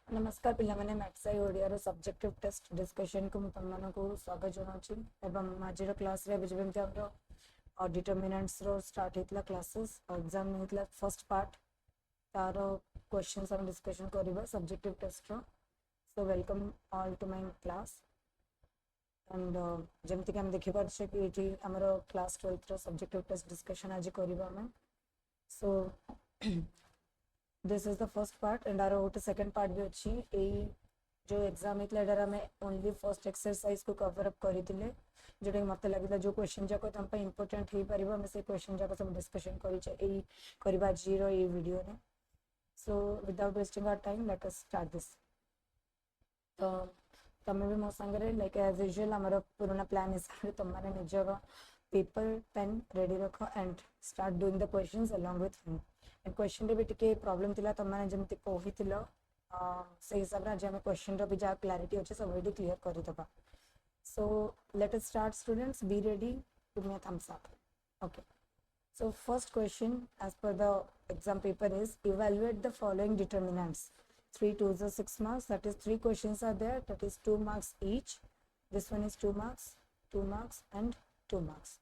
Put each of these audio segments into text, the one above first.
नमस्कार पिलामाने MatSciOdia रो subjective test discussion को तुम को स्वागत जनाउछि एवं आज क्लास रे जेमति हमरो डिटरमिनेंट्स रो स्टार्ट हेतला क्लासेस एग्जाम हेतला फर्स्ट पार्ट तारो क्वेश्चंस हम डिस्कशन करबा सब्जेक्टिव टेस्ट रो so welcome all to my class and जेमति कि हम देखि परछे कि एटी हमरो क्लास 12 रो सब्जेक्टिव टेस्ट डिस्कशन आज करबा हम सो this is the first part and our what second part भी अच्छी ए जो एग्जाम हेतला एडर हमें ओनली फर्स्ट एक्सरसाइज को कवर अप करितिले जोटा मते लागिला जो क्वेश्चन जाको तम पे इंपोर्टेंट हे परिबो हम से क्वेश्चन जाको सब डिस्कशन करि छ ए करबा जीरो ए वीडियो ने so without wasting our time let us start this तो तमे भी मो संगरे लाइक एज यूजुअल हमर पुराना प्लान हिसाब तुम माने निजर पेपर पेन रेडी रखो and start doing the questions along with me and question रे भी टिके प्रॉब्लम थिला तुम माने जेमति कहितिलो से हिसाब रे जे हम क्वेश्चन रो भी जा क्लैरिटी अछि सब रेडी क्लियर करि दबा so let us start students be ready give me a thumbs up okay so first question as per the exam paper is evaluate the following determinants 3 2s are 6 marks that is 3 questions are there that is 2 marks each this one is 2 marks and 2 marks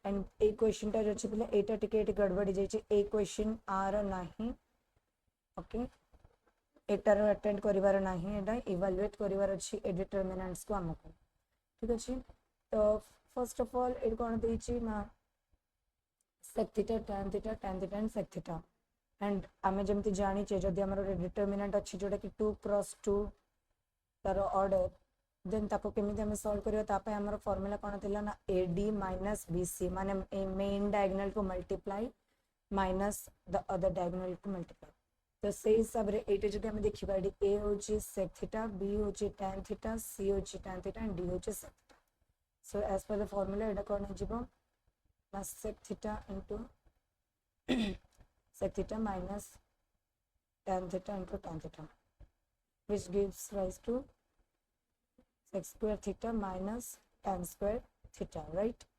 and a question ta jochi pile eta ticket gadbadi jaichi a question आर नाही okay एटार attend करिवार नाही एटा evaluate करिवार अछि ए determinants को हमको ठीक अछि तो फर्स्ट ऑफ ऑल ए कोन देछि ना sec theta tan theta and sec theta and आमे जेमति जानि छे जदि हमर डिटरमिनेंट अछि जोटा कि 2 क्रॉस 2 तार ऑर्डर देन ताको केमिति हम सॉल्व करियो तापे हमर फार्मूला कोन थिला ना AD - BC माने मेन डायगोनल को multiply minus the other diagonal को मल्टीप्लाई तो से हिसाब रे एटे जदि हम देखिबा ए होची sec theta b होची tan theta c होची tan theta and d होची sec theta so as per the formula Etah cone हिजिबो plus sec theta into sec theta minus tan theta into tan theta which gives rise to sec square theta minus tan square theta right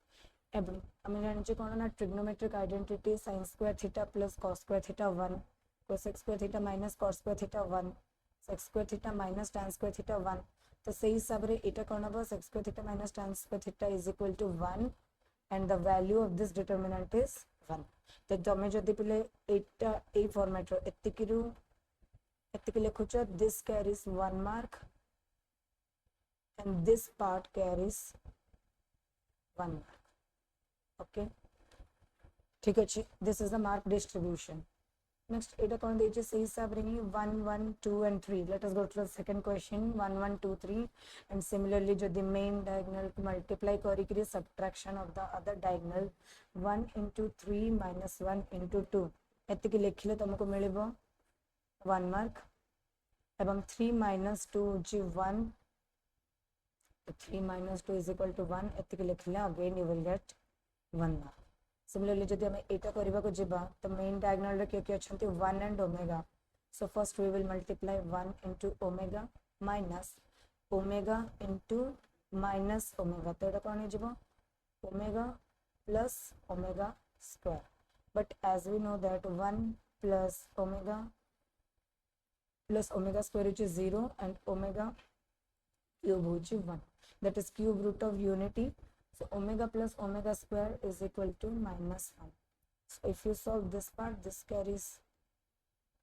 एबं हम जानि जे कोन ना trigonometric identity sin square theta plus cos square theta 1 cosec square theta minus cos square theta 1 sec square theta minus tan square theta 1 तो सही हिसाब रे एटा कोन हबो sec square theta minus tan square theta is equal to 1 and the value of this determinant is 1 तो तमे जदि पिले एटा ए format row एतिकी लिखुछ this carries 1 mark and this part carries 1 mark okay ठीक अछि this is the mark distribution next एटा कोन देछि से हिसाब रे 1 1 2 and 3 let us go to the second question 1 1 2 3 and similarly जो the main diagonal को multiply करी करी subtraction of the other diagonal 1 into 3 minus 1 into 2 एतिकी लिखिले तुमको मिलिबो 1 mark एवं 3 minus 2 ji 1 3 minus 2 is equal to 1 एतिकी लिखिले again you will get 1 mark Similarly, जदि हमें एटा करबा को जिबा तो मेन डायगोनल रे के अछंती 1 and omega so first we will multiply 1 into omega minus omega into minus omega तो एटा कोन जिबो omega plus omega square but as we know that 1 plus omega square is 0 and omega cube is 1 that is cube root of unity so omega plus omega square is equal to minus 1 so if you solve this part this carries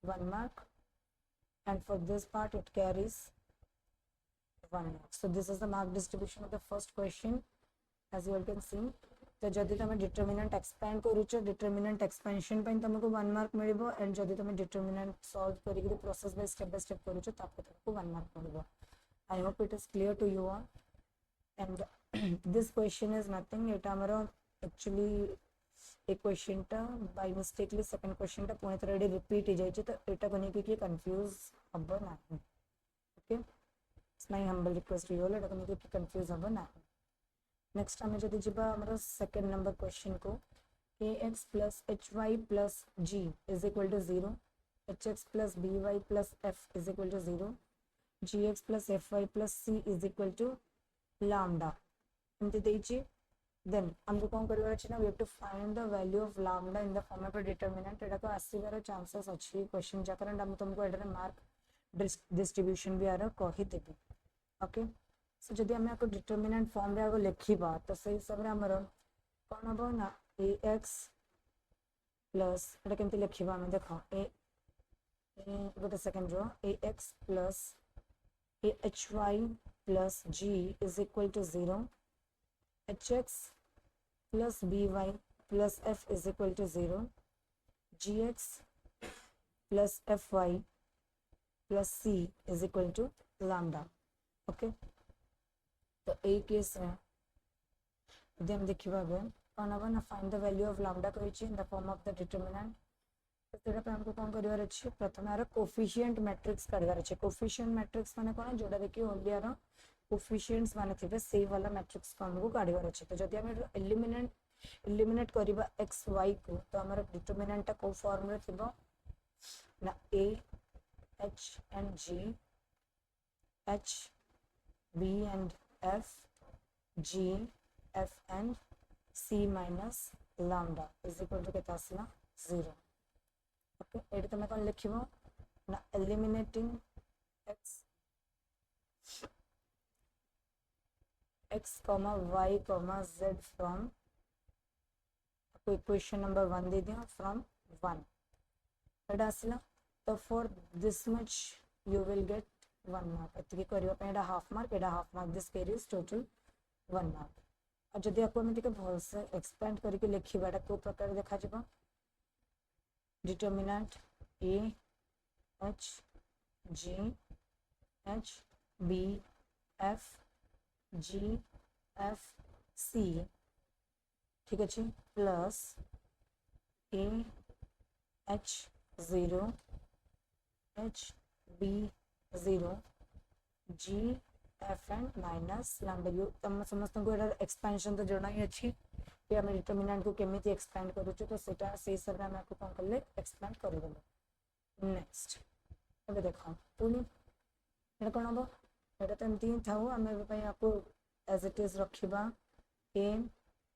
1 mark and for this part it carries 1 mark so this is the mark distribution of the first question as you all can see तो जदि तमे determinant expand करूछ determinant expansion पे तुमको 1 mark मिलिबो and जदि तमे determinant solve करी के process by step करूछ ताको तुमको 1 मार्क मिलिबो I hope it is clear to you all and this question is nothing it amaro actually a question ta by mistakenly second question ta pune thara repeat hi jaichi to eta kone ki confuse habo na okay it's my humble request to you all eta kone ki confuse habo na next hame jodi jiba amaro second number question ko ax plus hy plus g is equal to 0 hx plus by plus f is equal to 0 gx plus fy plus c is equal to lambda एमती देछि then हमको कोन करबा अछि ना we have to find the value of lambda in the form of a determinant एटा को 80 बार chances अछि question जा current हम तुमको एडरे मार्क डिस्ट्रीब्यूशन भी यार कही देबी ओके सो जदि आम आपको डिटरमिनेंट फॉर्म रे आगो लिखिबा तो से हिसाब रे हमर कोन हबो ना ax प्लस एटा केमति लिखिबा हम देखो a गोटे second row ax plus ahy plus g is equal to 0 hx plus by plus f is equal to 0 gx plus fy plus c is equal to lambda okay तो ए case में यदि हम देखिबा बे कौन हम ना find the value of lambda कहिछि in the form of the determinant तो तेरा पे हमको कोन करिवार अछि प्रथम यार कोफिशिएंट मैट्रिक्स काढवार अछि कोफिशिएंट मैट्रिक्स माने कोन जोडा देखि ओनली यार कोफिशिएंट्स माने थिबे सेही वाला मैट्रिक्स को हमको काढवार अछि तो जदि हम एलिमिनेट करिबा x y को तो हमर डिटरमिनेंट ता को फॉर्म रे थिबो ना a h and g h b and f g f and c minus lambda is equal to केता आसला 0 ओके एडी तमे कोन लिखिबो ना eliminating x comma y comma z from equation number 1 दे दिया from 1 एडा आसला तो for this much you will get 1 mark एतकी करियो पे एडा half mark this carries total 1 mark और जदि आपको हम भल से एक्सपेंड करके लिखिबा एटा को प्रकार देखा जिवो determinant a h g h b f g f c ठीक अछि plus a h 0 h b 0 g f and minus lambda you तम समस्त को एडा एक्सपेंशन तो जणा ही अछि कि हम डिटरमिनेंट को केमिति एक्सपेंड करू तो सेटा से सब हम आपको कोन करले एक्सपेंड कर देबो नेक्स्ट अब देखो पुनी एटा कोन हबो एटा त एमती थाउ हम ए पई आपको एज इट इज रखिबा a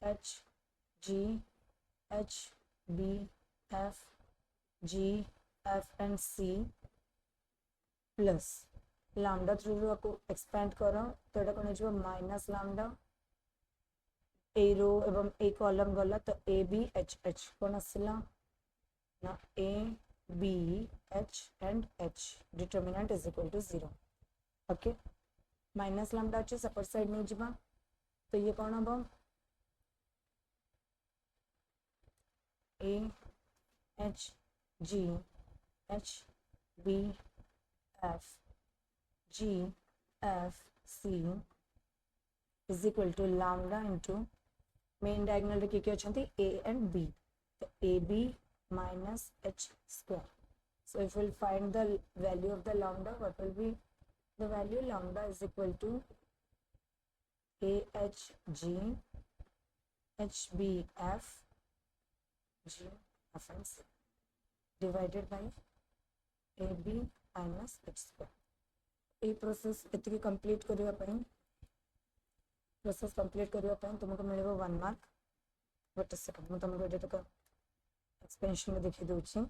h g h b f g f and c plus lambda through आपको एक्सपेंड करो तो एटा कोन हो माइनस लैम्डा ए रो एवं ए कॉलम गला तो ए बी एच एच कोन आसला ना a b h and h determinant is equal to 0 okay minus lambda अच्छे सपर साइड नहीं जिबा तो ये कौन हम a h g h b f g f c is equal to lambda into main diagonal रे के अछंती a and b तो ab minus h square so if we'll find the value of the lambda what will be the value lambda is equal to ah g h b f g f and c divided by ab minus h square ए process एतकी complete करिवा पई process complete करिवा पई तुमको मिलेबो 1 mark but second मैं तुमको एटा तक एक्सपेंशन में देखि दोछि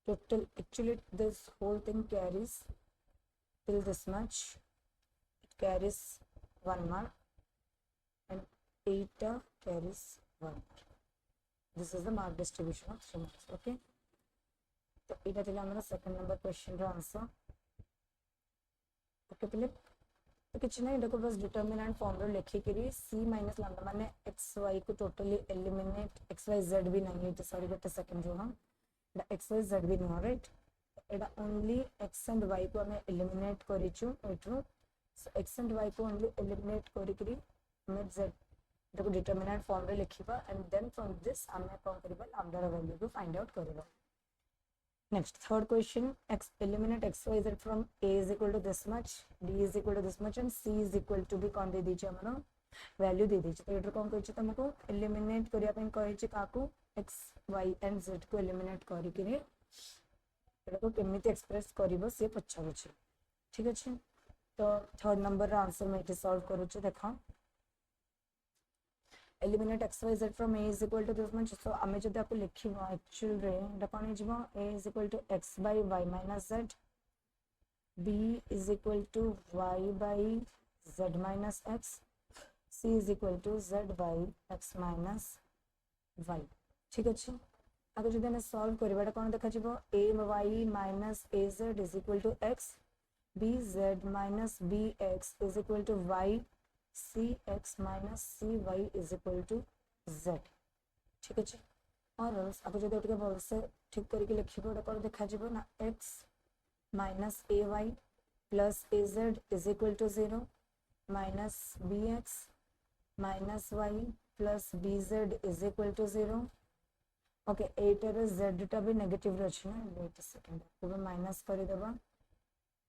total actually this whole thing carries till this much it carries 1 mark and 8 carries 1 mark. This is the mark distribution of 3 marks okay तो एटा थिला हमरा सेकंड नंबर क्वेश्चन रो आंसर ओके फिलिप तो किछ नै देखो बस डिटरमिनेंट फॉर्म रो लिखि करी c माइनस लैम्डा माने x y को totally eliminate x y z भी नहीं है सॉरी बट सेकंड रो हम x y z भी नहीं right Etah only x and y को हमें एलिमिनेट करिछु एठो सो x एंड y को ओनली एलिमिनेट करी करी हमें z देखो डिटरमिनेंट फॉर्म रे लिखिबा एंड देन फ्रॉम दिस हमें कोन करबा लैम्डा रो वैल्यू को फाइंड आउट करबा Next, third question, eliminate x, y, z from a is equal to this much, d is equal to this much and c is equal to भी कौन दे दीजिए हमारा वैल्यू दे दीजिए तो एटर कौन कहिए तुमको एलिमिनेट करिया पे कहिए काकू x, y and z को एलिमिनेट करी कि एटा को केमिति एक्सप्रेस करिवो से पछा छै ठीक अछि तो थर्ड नंबर रा आंसर में इट सॉल्व करू छै देखो eliminate x y z from a is equal to this much, so आमे जदि आपको लिखिबो एक्चुअल रे एटा कोन हिजबो a is equal to x by y minus z, b is equal to y by z minus x, c is equal to z by x minus y. ठीक अछि, आगे जदि हमें solve करबा एटा कोन देखा जिवो a y minus a z is equal to x, b z minus b x is equal to y, c x minus c y is equal to z. ठीक अछि, और आगे जदि एटा भल से ठीक करके लिखिबो एटा कोन देखा जिवो ना x minus ay plus az is equal to 0 minus bx minus y plus bz is equal to 0. Okay एटार z टा भी नेगेटिव रछि ना, वेट अ सेकंड तो माइनस कर देबा.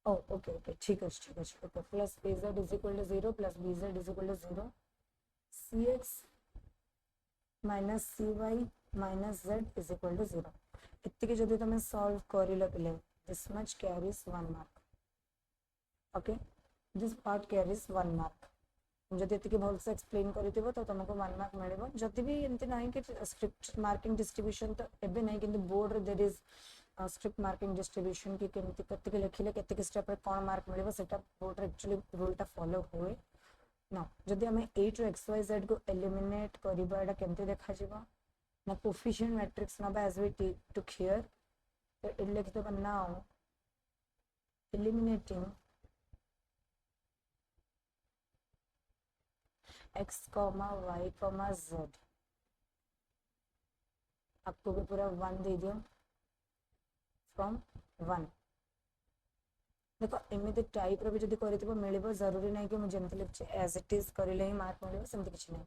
ओ ओके ओके ठीक अछि okay plus az is equal to 0 plus bz is equal to 0, cx minus cy minus z is equal to 0. इतके जदि तमे सॉल्व करिलो पिले this much carries 1 mark. Okay this part carries 1 mark. जदि एतिके भल से एक्सप्लेन करथिबो तो तुमको 1 मार्क मिलबो. जदि भी एंति नाही कि स्ट्रिक्ट मार्किंग डिस्ट्रीब्यूशन तो एबे नाही, किंतु बोर्ड रे there is strict marking distribution कि केमति कते के लिखिले कते स्टेप रे कोन मार्क मिलबो सेटा बोर्ड रे एक्चुअली रूल टा फॉलो होए ना. जदि हमें a टू xyz को एलिमिनेट करबा एटा केमति देखा जिवो ना कोएफिशिएंट मैट्रिक्स ना एज वी टुक हियर, तो इट लिख दो now eliminating x y z. आपको भी पूरा 1 दे दियो फ्रॉम 1. देखो एमिति टाइप रो भी जदी करथिबो मिलबो, जरूरी नहीं कि मु जेमति लिखछि एज इट इज करिले ही मार्क मिलबो सेमति किछ नहीं.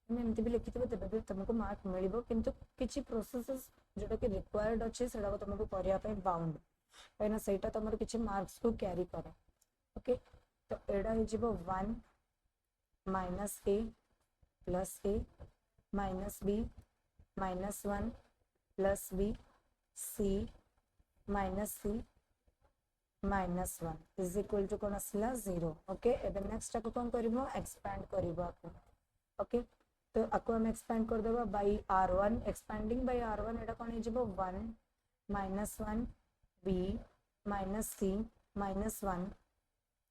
मैं एमिति भी लिखिथिबो तबे भी तुमको मार्क मिलबो, किंतु किछि प्रोसेसेस जेटा कि रिक्वायर्ड अछि सेडा को तुमको करिया पे बाउंड पैना सेटा तमर किछि मार्क्स को कैरी करे. ओके तो एडा हि जिवो 1 minus a plus a minus b minus 1 plus b c minus c minus 1 is equal to कोन असला 0. ओके एबे नेक्स्ट को कोन करबो एक्सपेंड करबो आपको. ओके तो आपको हम एक्सपेंड कर देबो bye r1, expanding bye r1 Etah cone हिजबो 1 minus 1 b minus c minus 1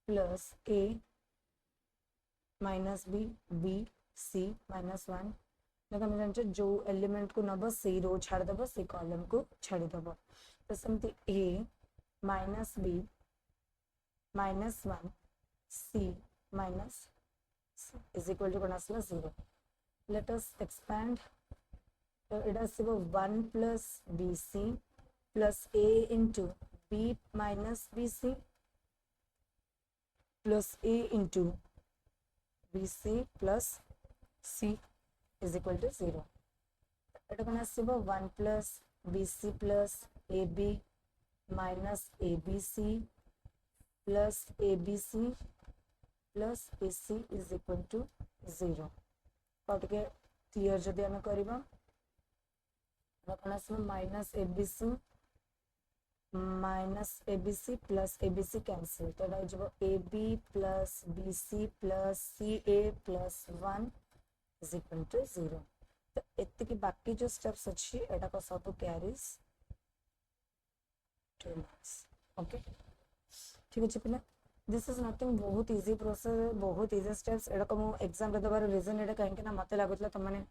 plus a minus b b c minus 1. देखो हम जानछे जो एलिमेंट को नबो से रो छाड़ देबो से कॉलम को छाड़ी देबो. तो समथि a minus b minus 1 c minus is equal to कोन 0. Let us expand. तो it is 1 plus bc plus a into b minus bc plus a into bc plus c is equal to 0. Etah cone आसीबो 1 plus bc plus ab minus abc plus abc plus ac is equal to 0. पटके clear जदि हम करबा कोन आसीबो minus abc minus abc plus abc cancel. तो एटा जब ab plus bc plus ca plus 1 is equal to 0. तो एते की बाकी जो स्टेप्स अछि एटा को सब कैरीज 2 मार्क्स. ओके ठीक अछि पिला, दिस इज नथिंग बहुत इजी प्रोसेस, बहुत इजी स्टेप्स. एटा को मु एग्जाम रे दबार रीजन एटा काहे कि ना मते लागुतला त माने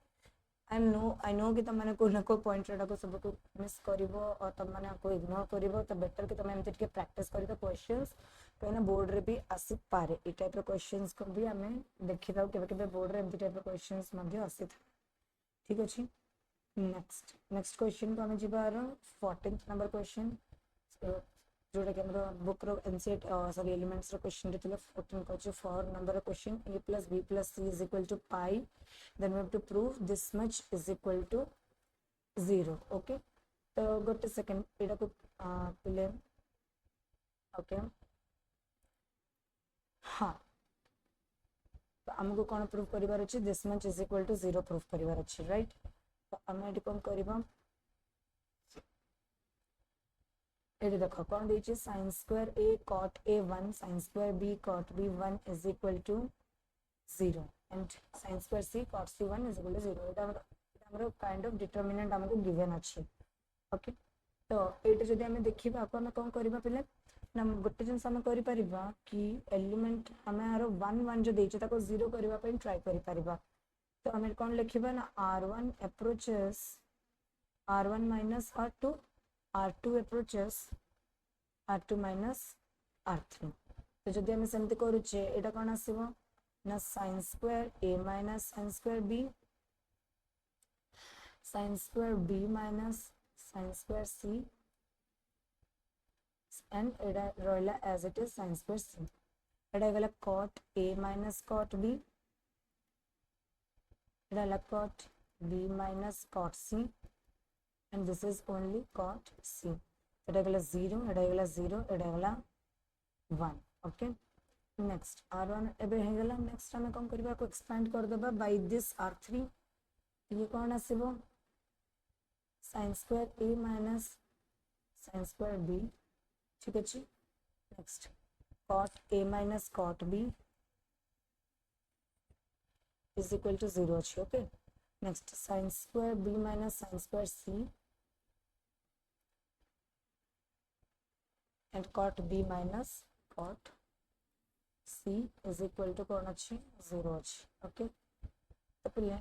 आई नो कि तुम मैंने को न को पॉइंट रे को सब को मिस करिवो और तुम माने को इग्नोर करिवो. तो बेटर कि तुम एमते के प्रैक्टिस करि तो क्वेश्चंस कहिना बोर्ड रे भी आसी पारे. ए टाइप रे क्वेश्चंस को भी हमें देखि दाउ केबे केबे बोर्ड रे एमते टाइप रे क्वेश्चंस मध्ये आसी था. ठीक अछि, नेक्स्ट क्वेश्चन को हमें जिबार 14th नंबर क्वेश्चन जोड़ा कि हमरा बुक रो एनसीईआरटी सॉरी एलिमेंट्स रो क्वेश्चन देथिले 14 को 4 number question a plus b plus c is equal to pi, then we have to prove this much is equal to 0. Okay तो गोटे second एटा को पिले. Okay हां तो हमको कोन प्रूफ करिवार अछि this much is equal to 0 proof करिवार अछि राइट. तो हम एटी कोन करबा एटी देखो कोन दै छै sin square a cot a1 sin square b cot b1 is equal to 0. and sin square c cot c1 is equal to 0 এটা আমরা কাইন্ড অফ ডিটারমিনেন্ট আমাকে गिवन আছে ओके तो एटा जदि हमें देखिबा आपको हमें कोन करिबा पहिले ना गोटे जिंस हमें करि परिबा कि एलिमेंट हमें आरो 1 1 जो देइछ ताको 0 करिबा पे ट्राई करि परिबा तो हमें कोन लिखिबा ना r1 approaches r1 minus r2 r2 approaches r2 minus r3 तो जदि हमें सेमति करूचे एटा कोन आसीबो ना sin square a minus sin square b sin square b minus sin square c and Etah रोइला as it is sin square c एटा गला cot a minus cot b Etah La cot b minus cot c and this is only cot c एटा गला 0 एटा गला 0 एटा गला 1 okay next r1 एबे हे गला next हम कोन करबा को expand कर देबा बाय दिस r3 ये कोन आसीबो sin square a minus sin square b ठीक अछि next cot a minus cot b is equal to 0 अछि okay next sin square b minus sin square c and cot b minus cot c is equal to कोन अछि 0 अछि okay तो पहिले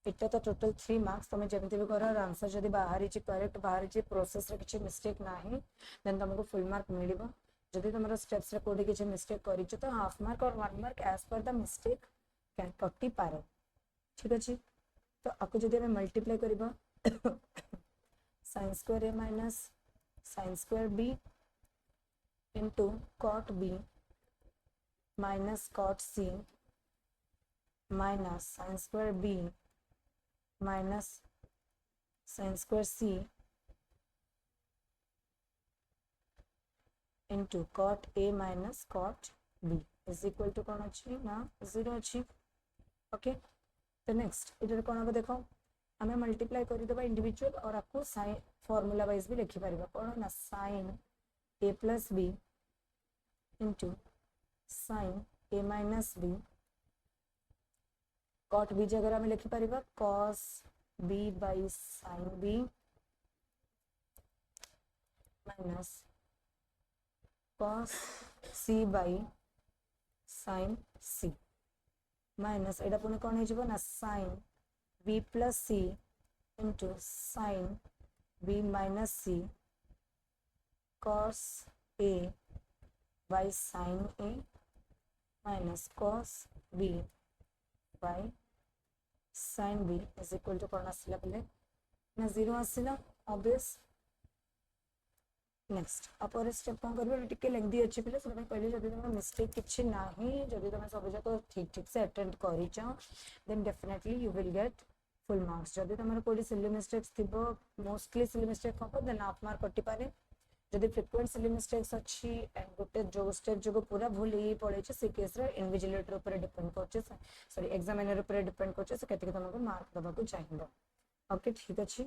इटा तो total 3 marks तुम जमी भी कर आंसर जब बाहरी करेक्ट बाहरी प्रोसेस रे किछि मिस्टेक नाही देन तुमको फुल मार्क मिलिबो जदि तुमरा स्टेप्स रे कोडी किछि मिस्टेक करिछ तो हाफ मार्क और 1 mark as per the mistake कैन कटि पारे ठीक अछि तो आपको जदि हम मल्टीप्लाई करबा sin square a minus sin square b into cot b minus cot c minus sin square b minus sin square c into cot a minus cot b is equal to कौन अच्छी ना 0 अच्छी okay तो next इधर कौन अब देखो हमें मल्टीप्लाई कर देबा इंडिविजुअल और आपको साइन फार्मूला वाइज भी लिखि परिबा कौन ना sin a plus b into sin a minus b cot b जगह हमें लिखि परिबा cos b by sin b minus cos c by sin c minus एटा पुणे कोन हे जिवो ना sin b plus c into sin b minus c cos a by sin a minus cos b by sin b is equal to कौन आसिला पले ना 0 आसिला obvious next अपर step कोन करबे टिके lengthy अछि पले सब पहले जदि तुम मिस्टेक किछि नाही जदि तुम सब जको ठीक ठीक से अटेंड करिछ then definitely you will get full marks जदि तुमर कोडी सिली मिस्टेक्स थिबो मोस्टली सिली मिस्टेक हो देन हाफ मार्क कटि पारे जदि फ्रीक्वेंट सिली मिस्टेक्स अछि एंड गोटे जो स्टेप जो पूरा भूल ही पड़े छै से केस रे इन्विजिलेटर ऊपर डिपेंड करछे सॉरी एग्जामिनर ऊपर डिपेंड करछे से केते तुमको मार्क दबा को चाहिबो ओके ठीक अछि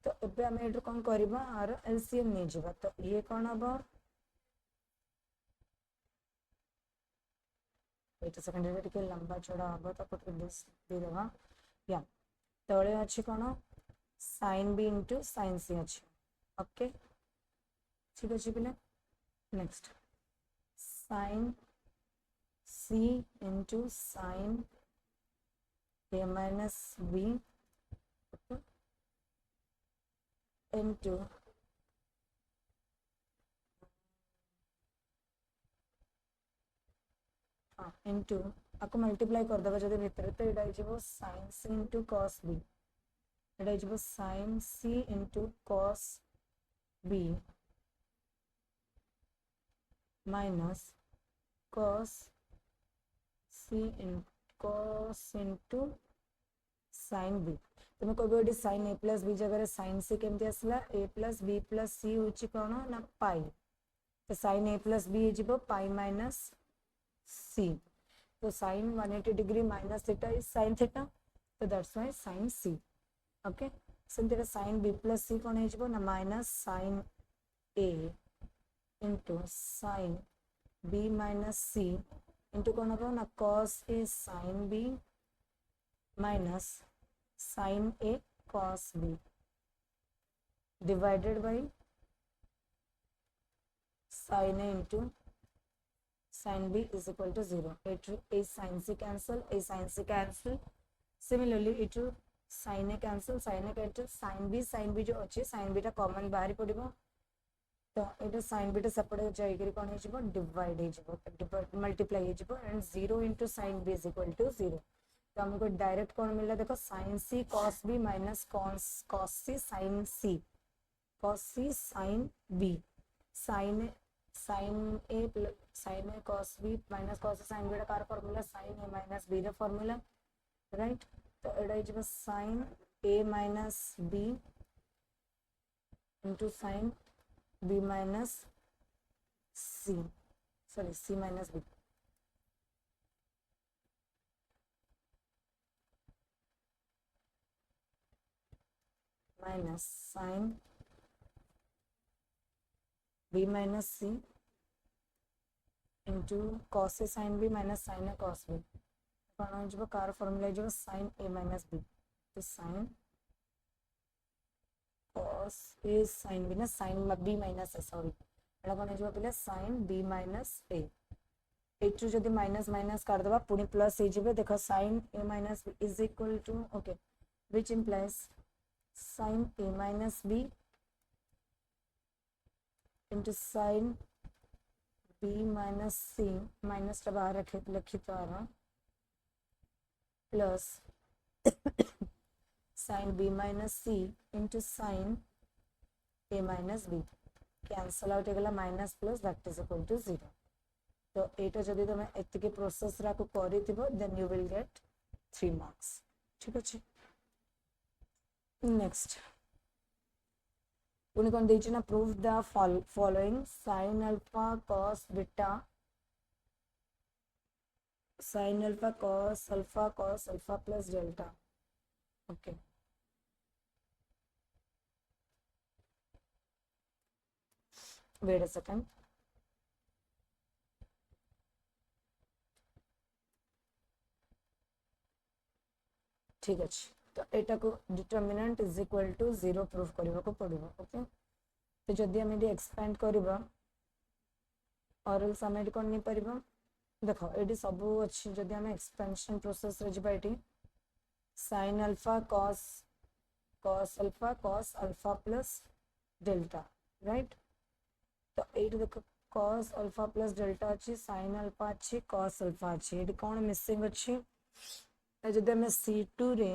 तो एबे हम एडर कोन करबा आर एलसीएम नै जेबा तो ये कोन हबो एटा सेकेंडरी टिके लंबा चौड़ा हबो तो पट दिस दे देबा या तळे अछि कोन sin b into sin c अछि ओके ठीक अछि पिले next sin c into sin a minus b into into आपको मल्टीप्लाई कर देबा जदि भीतर तो एटा जेबो sin c into cos b एटा जेबो sin c into cos b minus cos c in cos into sin b तुम कहबो AD sin a plus b जगह रे sin c केमति आसला a plus b plus c होची कोन ना पाई तो sin a plus b जेबो पाई minus c तो sin 180 degree minus theta is sin theta so that's why sin c okay so there sin b plus c कोन हे जेबो ना minus sin a into sin b minus c into कौन हम ना cos a sin b minus sin a cos b divided by sin a into sin b is equal to 0. A sin c cancel. Similarly, it sin a cancel, sin b जो अच्छे sin b टा common बाहर पड़ो तो ये sin b टा सेपटे जाइए कौन हो डिवाइड हो मल्टीप्लाई हो and 0 into sin b is equal to 0. तो हमको डायरेक्ट कौन मिला देखो sin c cos b minus cos c sin b sin a cos b minus cos a sin b car formula sin a minus b रा formula right. तो एटा is sin a minus b into sin b minus c minus b minus sin b minus c into cos a sin b minus sin a cos b कौन हो car formula हो sin a minus b तो sin cos a sin b ना sin b minus a sorry एटा कौन हो पहले sin b minus a एटू जदी minus minus कर देबा पुनी प्लस हे जिवे देखो sin a minus b is equal to okay which implies sin a minus b into sin b minus c minus टा बाहर रखे लिखित आ रहा plus sin b minus c into sin a minus b cancel out हो गला minus plus that is equal to 0. तो एटा जदी तुम एतिके प्रोसेस रा को करिथिबो then you will get 3 marks. ठीक अछि. नेक्स्ट पुणी कौन देछि ना proof the following sin alpha cos beta sin alpha cos alpha plus delta. Okay wait a second. ठीक अछि. तो एटा को determinant is equal to 0 proof करबा को पड़िबो. ओके तो जदी हम एडी एक्सपेंड करबा ऑरल समेट कोन नहीं परबो देखो एडी सब अछि जदी हम एक्सपेंशन प्रोसेस रे जबा eighty sin alpha cos alpha plus delta right. तो एटी देखो cos अल्फा प्लस डेल्टा अछि sin अल्फा अछि cos अल्फा अछि एटी कोन मिसिंग अछि जदी हम C2 रे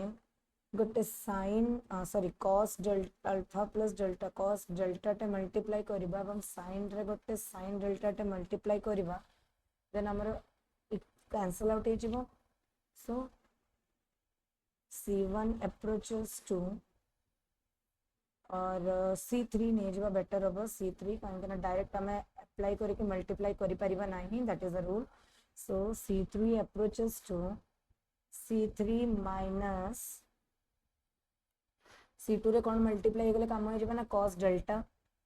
गोटे sin sorry cos delta alpha plus delta cos delta टे मल्टीप्लाई करबा एवं sin रे गोटे sin डेल्टा टे मल्टीप्लाई करबा देन हमर कैंसल आउट हे जिवो. सो C1 approaches to और C3 नहीं जब बेटर होगा C3 कहीं ना डायरेक्ट हमें अप्लाई करके मल्टीप्लाई करी परिबा नहीं that is a rule. So C3 approaches to C3 minus C2 रे कौन मल्टीप्लाई गले काम हो ना cos डेल्टा.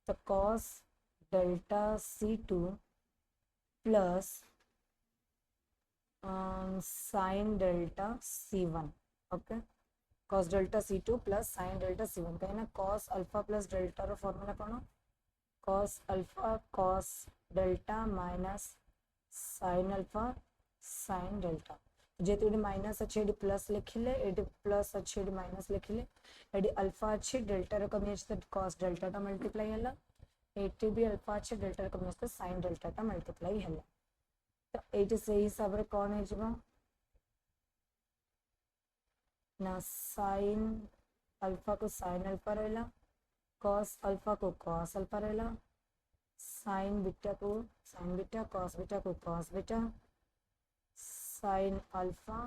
तो cos delta C2 plus sin delta C1. Okay cos delta C2 plus sin delta C1 कहीं ना cos अल्फा प्लस डेल्टा रो फॉर्मूला कौन cos alpha cos delta minus sin alpha sin delta. जेतु एडी minus अच्छे एडी plus लिखिले एडी प्लस अच्छे एडी माइनस लिखिले एडी अल्फा अच्छे डेल्टा रो कमी अछि त cos डेल्टा टा मल्टीप्लाई हला एटी भी अल्फा अच्छे डेल्टा रो कमी अछि त sin डेल्टा टा मल्टीप्लाई हला. तो एटी से हिसाब रे कोन हे जबा ना sin अल्फा को sin अल्फा रहला cos अल्फा को cos अल्फा रहला sin बीटा को sin बीटा cos बीटा को cos beta sin alpha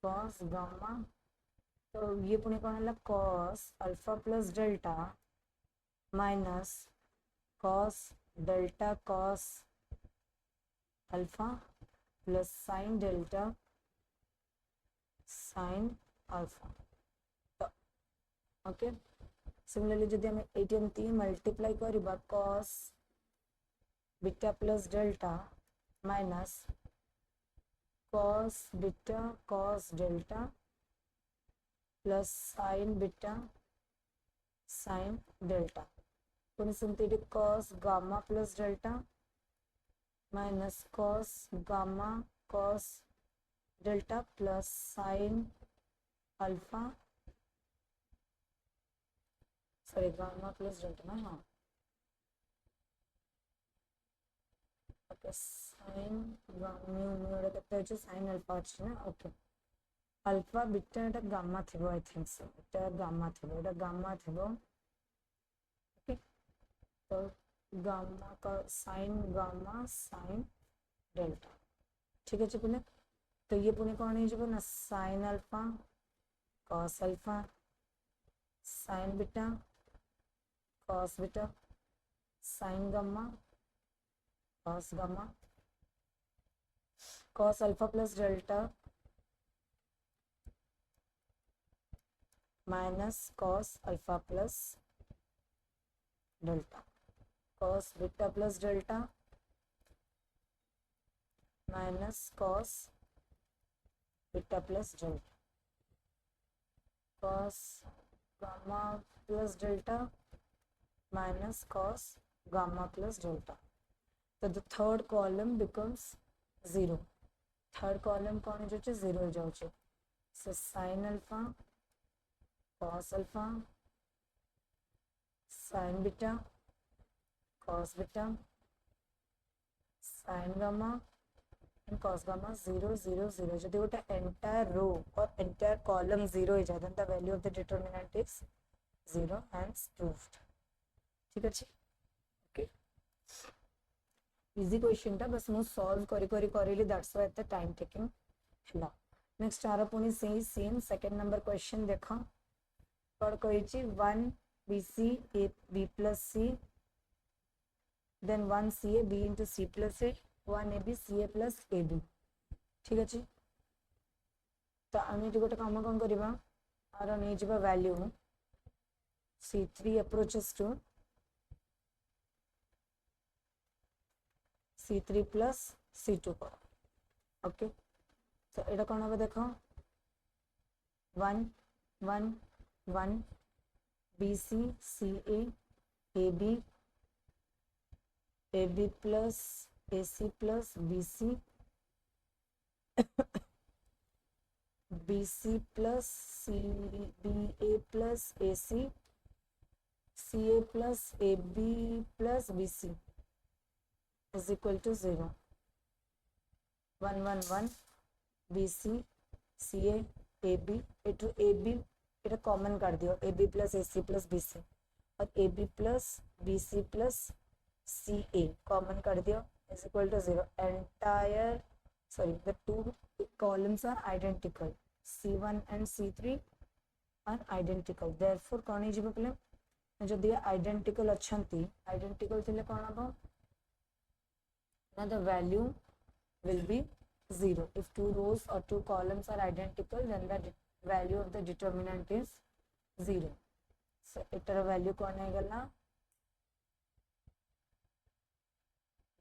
cos gamma. तो ये पुणे कौन है cos alpha plus delta minus cos delta cos alpha plus sin delta sin alpha. Okay similarly जदि हम एटी मल्टीप्लाई करबा cos beta plus delta minus cos beta cos delta plus sin beta sin delta पुणी सेमती cos gamma plus delta minus cos gamma cos delta plus sin alpha sorry gamma plus delta ना हाँ okay sin gamma कितना है sin alpha अच्छी ना okay alpha beta एटा gamma थिबो I think so Etah gamma थिबो ओके तो gamma का sin गामा sin डेल्टा ठीक है पिले तो ये पुणी कौन हो ना sin alpha cos alpha sin beta cos beta sin gamma cos alpha plus delta minus cos alpha plus delta cos beta plus delta minus cos beta plus delta cos gamma plus delta minus cos gamma plus delta. So the third column becomes 0. Third column कौन हो जाए 0 हो जाए. So sin alpha cos alpha sin beta cos beta sin gamma and cos gamma 0 0 0 जब गोटे entire row और entire column 0 हो जाए then the value of the determinant is 0 and proved. ठीक है ओके इजी क्वेश्चन टा बस मु सॉल्व करी that's why the time taking हला. नेक्स्ट आरो पुनी सेम सेकंड नंबर क्वेश्चन देखो कौन कही 1 BC A B plus C then 1 CA B into C plus A 1 AB CA plus AB ठीक अच्छे. तो आम ये गोटे कम कौन करवा आर नहीं जा value C3 approaches to C3 plus C2 पर ओके. तो यहाँ कौन हम देख 1 1 1 BC CA AB AB plus AC plus BC BC plus CBA plus AC CA plus AB plus BC is equal to 0 1 1 1 BC CA AB Itoo AB इटा common कर दियो AB plus AC plus BC और AB plus BC plus CA common कर दियो is equal to 0. Entire the two columns are identical. C1 and C3 are identical. Therefore कौन ही जीव पहले जो दिया identical अच्छंती identical थिले कौन अब now the value will be 0. If two rows or two columns are identical then the value of the determinant is 0. So hitter value कौन है गला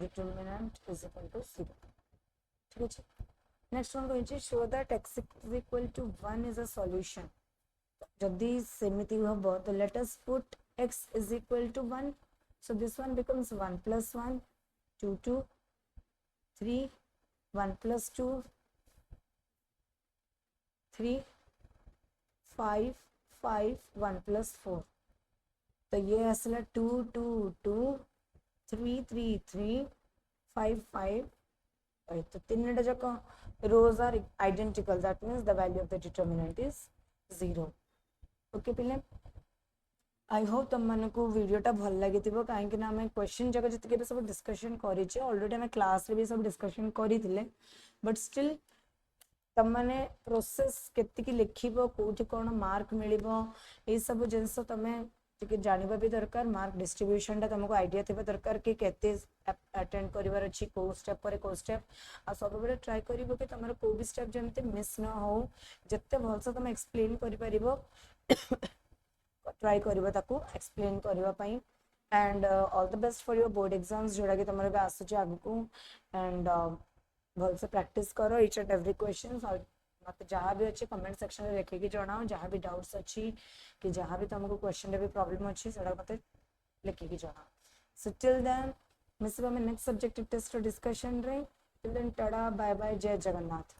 determinant is equal to 0. ठीक है. Next one going to show that x is equal to 1 is a solution. जब सेमिति हबो तो let us put x is equal to 1. So this one becomes 1 plus 1 2 2 3 1 plus 2 3 5 5 1 plus 4. तो ये असला 2 2 2 3 3 3 5 5 तो तीन जक rows are identical. That means the value of the determinant is 0. Okay पिले आई होप तुम मन को वीडियोटा भल लगी थी कहीं आम क्वेश्चन जगह जी सब डिस्कसन कर ऑलरेडी आम क्लास भी सब डिस्कसन करें बट स्टिल तुम मैंने प्रोसेस केतिकी लिखिबो कोठी कोन मार्क मिलिबो ए सब जिनस तमे टिके जानिबा भी दरकार. मार्क डिस्ट्रीब्यूशन टा तुमको आइडिया थिबा दरकार कि केते अटेंड करिवार अछि को स्टेप पर को स्टेप आ सब बेले ट्राई करिवो कि तमरो को भी स्टेप जेमते मिस न हो जत्ते भलसे तुम एक्सप्लेन करि परिबो ट्राई करिवो ताको एक्सप्लेन करिवा पई. And all the best for your board exams जोड़ा कि तुमरे बे आसुची आगु को. एंड भल से प्रैक्टिस करो ईच एंड एवरी क्वेश्चन और मत जहाँ भी अच्छे कमेंट सेक्शन में लिखिकी जनाओ जहाँ भी डाउट्स अच्छी कि जहाँ भी तुमको क्वेश्चन रे भी प्रॉब्लम अच्छी सेटा मत लिखिकी जनाओ. सो टिल देन मिसिबा में नेक्स्ट सब्जेक्टिव टेस्ट डिस्कशन रे. Till then tata bye bye जय जगन्नाथ.